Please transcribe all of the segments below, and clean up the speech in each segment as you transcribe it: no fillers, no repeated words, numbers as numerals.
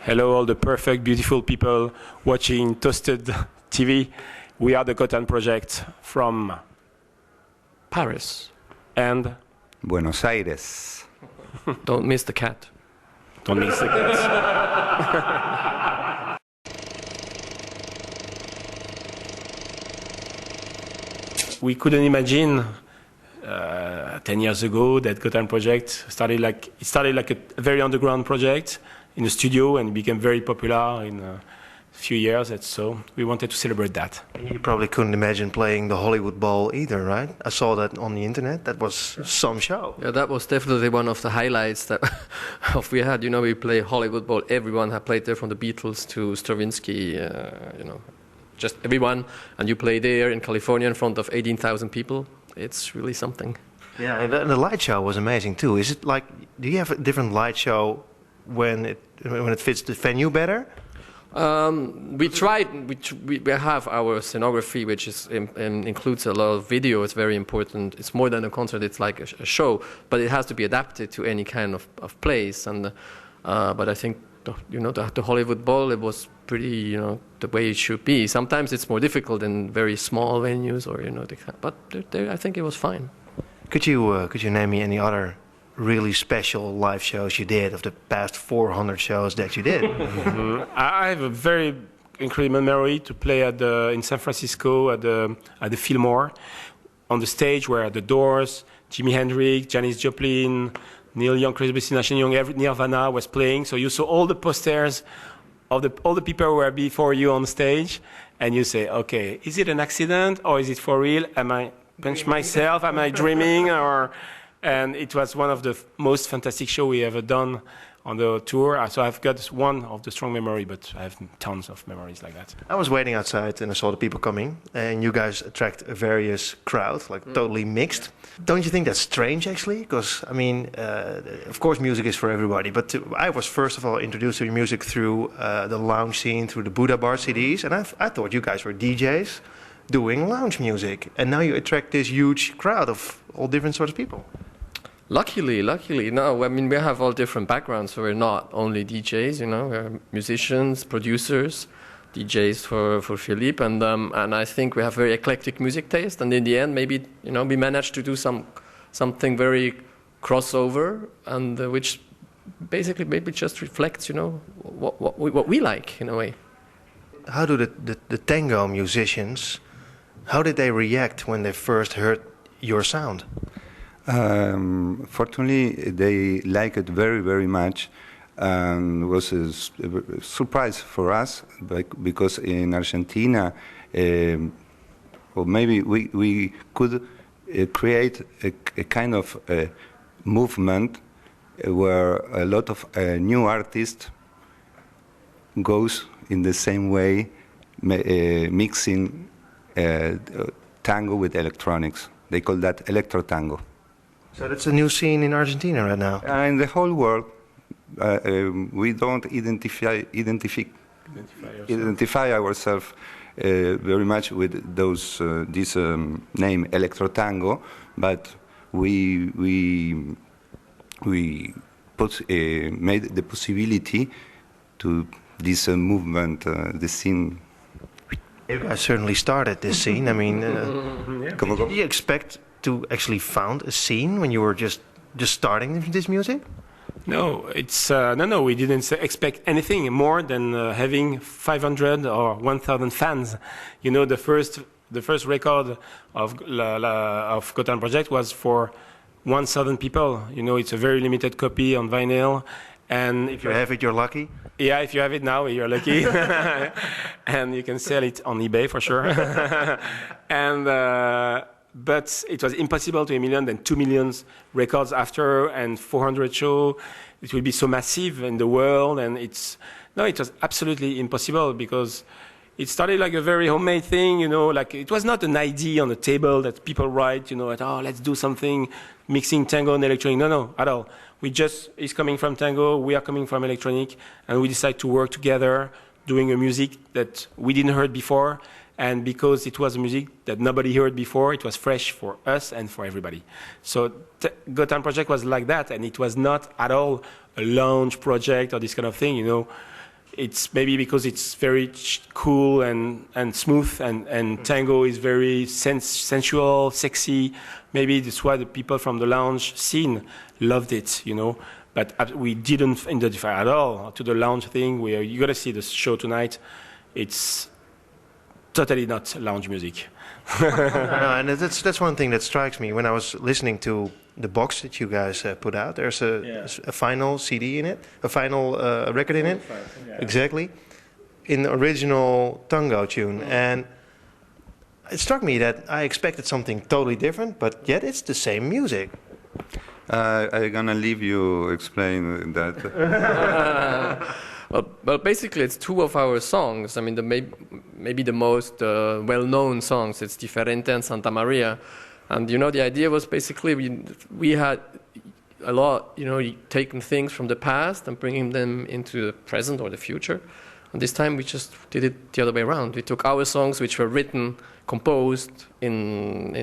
Hello, all the perfect, beautiful people watching Toasted TV. We are the Gotan Project from Paris and Buenos Aires. Don't miss the cat. Don't miss the cat. We couldn't imagine 10 years ago that Gotan Project started like a very underground project in the studio and became very popular in a few years. And so we wanted to celebrate that. You probably couldn't imagine playing the Hollywood Bowl either, right? I saw that on the internet. That was some show. Yeah, that was definitely one of the highlights that we had. You know, we play Hollywood Bowl. Everyone had played there, from the Beatles to Stravinsky. You know, just everyone. And you play there in California in front of 18,000 people. It's really something. Yeah, and the light show was amazing too. Is it like, do you have a different light show when it fits the venue better? We tried. We have our scenography, which is includes a lot of video. It's very important. It's more than a concert. It's like a show, but it has to be adapted to any kind of place. And but I think the Hollywood Bowl, it was pretty the way it should be. Sometimes it's more difficult in very small venues, or but I think it was fine. Could you name me any other really special live shows you did of the past 400 shows that you did? I have a very incredible memory to play in San Francisco at the Fillmore, on the stage where The Doors, Jimi Hendrix, Janis Joplin, Neil Young, Chris Nash Young, Nirvana was playing. So you saw all the posters of all the people who were before you on stage, and you say, okay, is it an accident or is it for real? Am I pinch myself? Am I dreaming? And it was one of the most fantastic shows we ever done on the tour. So I've got one of the strong memory, but I have tons of memories like that. I was waiting outside and I saw the people coming, and you guys attract a various crowd, like totally mixed. Don't you think that's strange, actually? Because, I mean, of course music is for everybody, but I was first of all introduced to your music through the lounge scene, through the Buddha Bar CDs, and I thought you guys were DJs doing lounge music, and now you attract this huge crowd of all different sorts of people. Luckily, no. I mean, we have all different backgrounds, so we're not only DJs. We're musicians, producers, DJs for Philippe, and I think we have very eclectic music taste. And in the end, maybe we managed to do something very crossover, and which basically maybe just reflects what we like in a way. How do the tango musicians? How did they react when they first heard your sound? Fortunately, they liked it very, very much, and was a surprise for us, because in Argentina, or maybe we could create a kind of movement where a lot of new artists goes in the same way, mixing tango with electronics. They call that electro tango. So that's a new scene in Argentina right now. In the whole world, we don't identify ourselves very much with this name electro tango, but we made the possibility to this movement, the scene. You guys certainly started this scene. I mean, did you expect to actually found a scene when you were just starting this music? No, it's no. We didn't expect anything more than having 500 or 1,000 fans. The first record of Gotan Project was for 1,000 people. It's a very limited copy on vinyl, and if you have it, you're lucky. Yeah, if you have it now, you're lucky, and you can sell it on eBay for sure. And. But it was impossible to 1 million, then 2 million records after, and 400 shows. It will be so massive in the world, and it was absolutely impossible, because it started like a very homemade thing, like it was not an idea on the table that people write, let's do something mixing tango and electronic. No, at all. He's coming from tango, we are coming from electronic, and we decide to work together, doing a music that we didn't heard before. And because it was music that nobody heard before, it was fresh for us and for everybody. So Gotan Project was like that, and it was not at all a launch project or this kind of thing. it's maybe because it's very cool and smooth, and tango is very sensual, sexy. Maybe that's why the people from the lounge scene loved it, you know. But we didn't identify at all to the lounge thing. You got to see the show tonight. It's totally not lounge music. No, and that's one thing that strikes me when I was listening to the box that you guys put out. There's a final CD in it, a final record in it, exactly, in the original tango tune. And it struck me that I expected something totally different, but yet it's the same music. I'm gonna leave you explain that. Well, basically, it's two of our songs. I mean, maybe the most well-known songs. It's Diferente and Santa Maria. And, you know, the idea was basically we had a lot, you know, taking things from the past and bringing them into the present or the future. And this time we just did it the other way around. We took our songs, which were written, composed in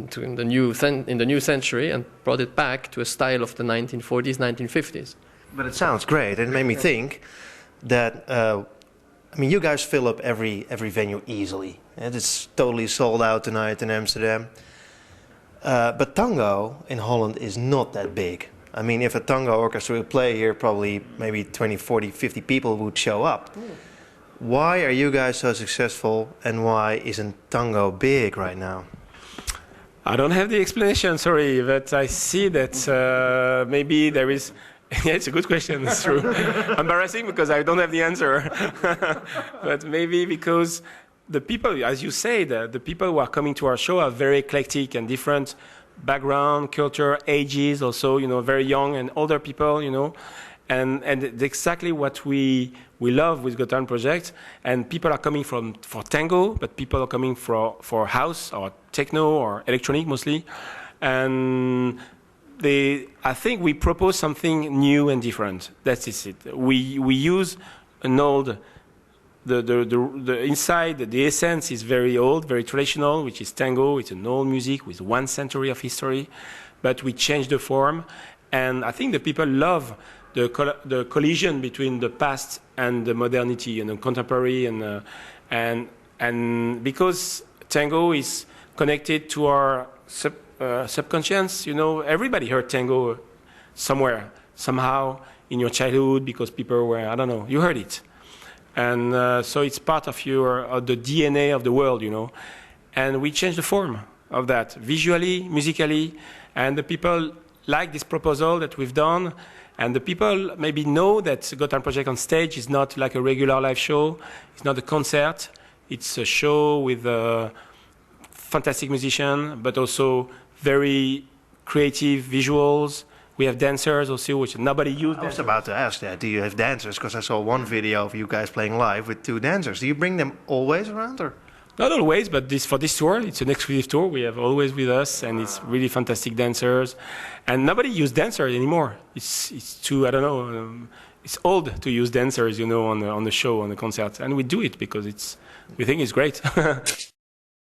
the new century, and brought it back to a style of the 1940s, 1950s. But it sounds great. It made me think that, I mean, you guys fill up every venue easily. And it's totally sold out tonight in Amsterdam. But tango in Holland is not that big. I mean, if a tango orchestra would play here, probably maybe 20, 40, 50 people would show up. Why are you guys so successful, and why isn't tango big right now? I don't have the explanation, sorry, but I see that maybe there is... Yeah, it's a good question, it's true. Embarrassing because I don't have the answer. But maybe because the people, as you say, the people who are coming to our show are very eclectic and different background, culture, ages, also, you know, very young and older people, you know. And it's exactly what we love with Gotan Project. And people are coming for tango, but people are coming for house or techno or electronic mostly. And I think we propose something new and different. That's it. We use an old, the inside, the essence is very old, very traditional, which is tango. It's an old music with 1 century of history, but we change the form. And I think the people love the collision between the past and the modernity and the contemporary, and because tango is connected to our subconscious, you know, everybody heard tango somewhere, somehow in your childhood, because people were, I don't know, you heard it. And so it's part of the DNA of the world, you know. And we changed the form of that, visually, musically, and the people like this proposal that we've done. And the people maybe know that Gotan Project on stage is not like a regular live show. It's not a concert. It's a show with a fantastic musician, but also very creative visuals. We have dancers also, which nobody used. I was about to ask that. Do you have dancers? Because I saw one video of you guys playing live with 2 dancers. Do you bring them always around, or? Not always, but for this tour, it's an exclusive tour. We have always with us, and it's really fantastic dancers. And nobody uses dancers anymore. It's too, I don't know, it's old to use dancers, you know, on the show, on the concert. And we do it because we think it's great.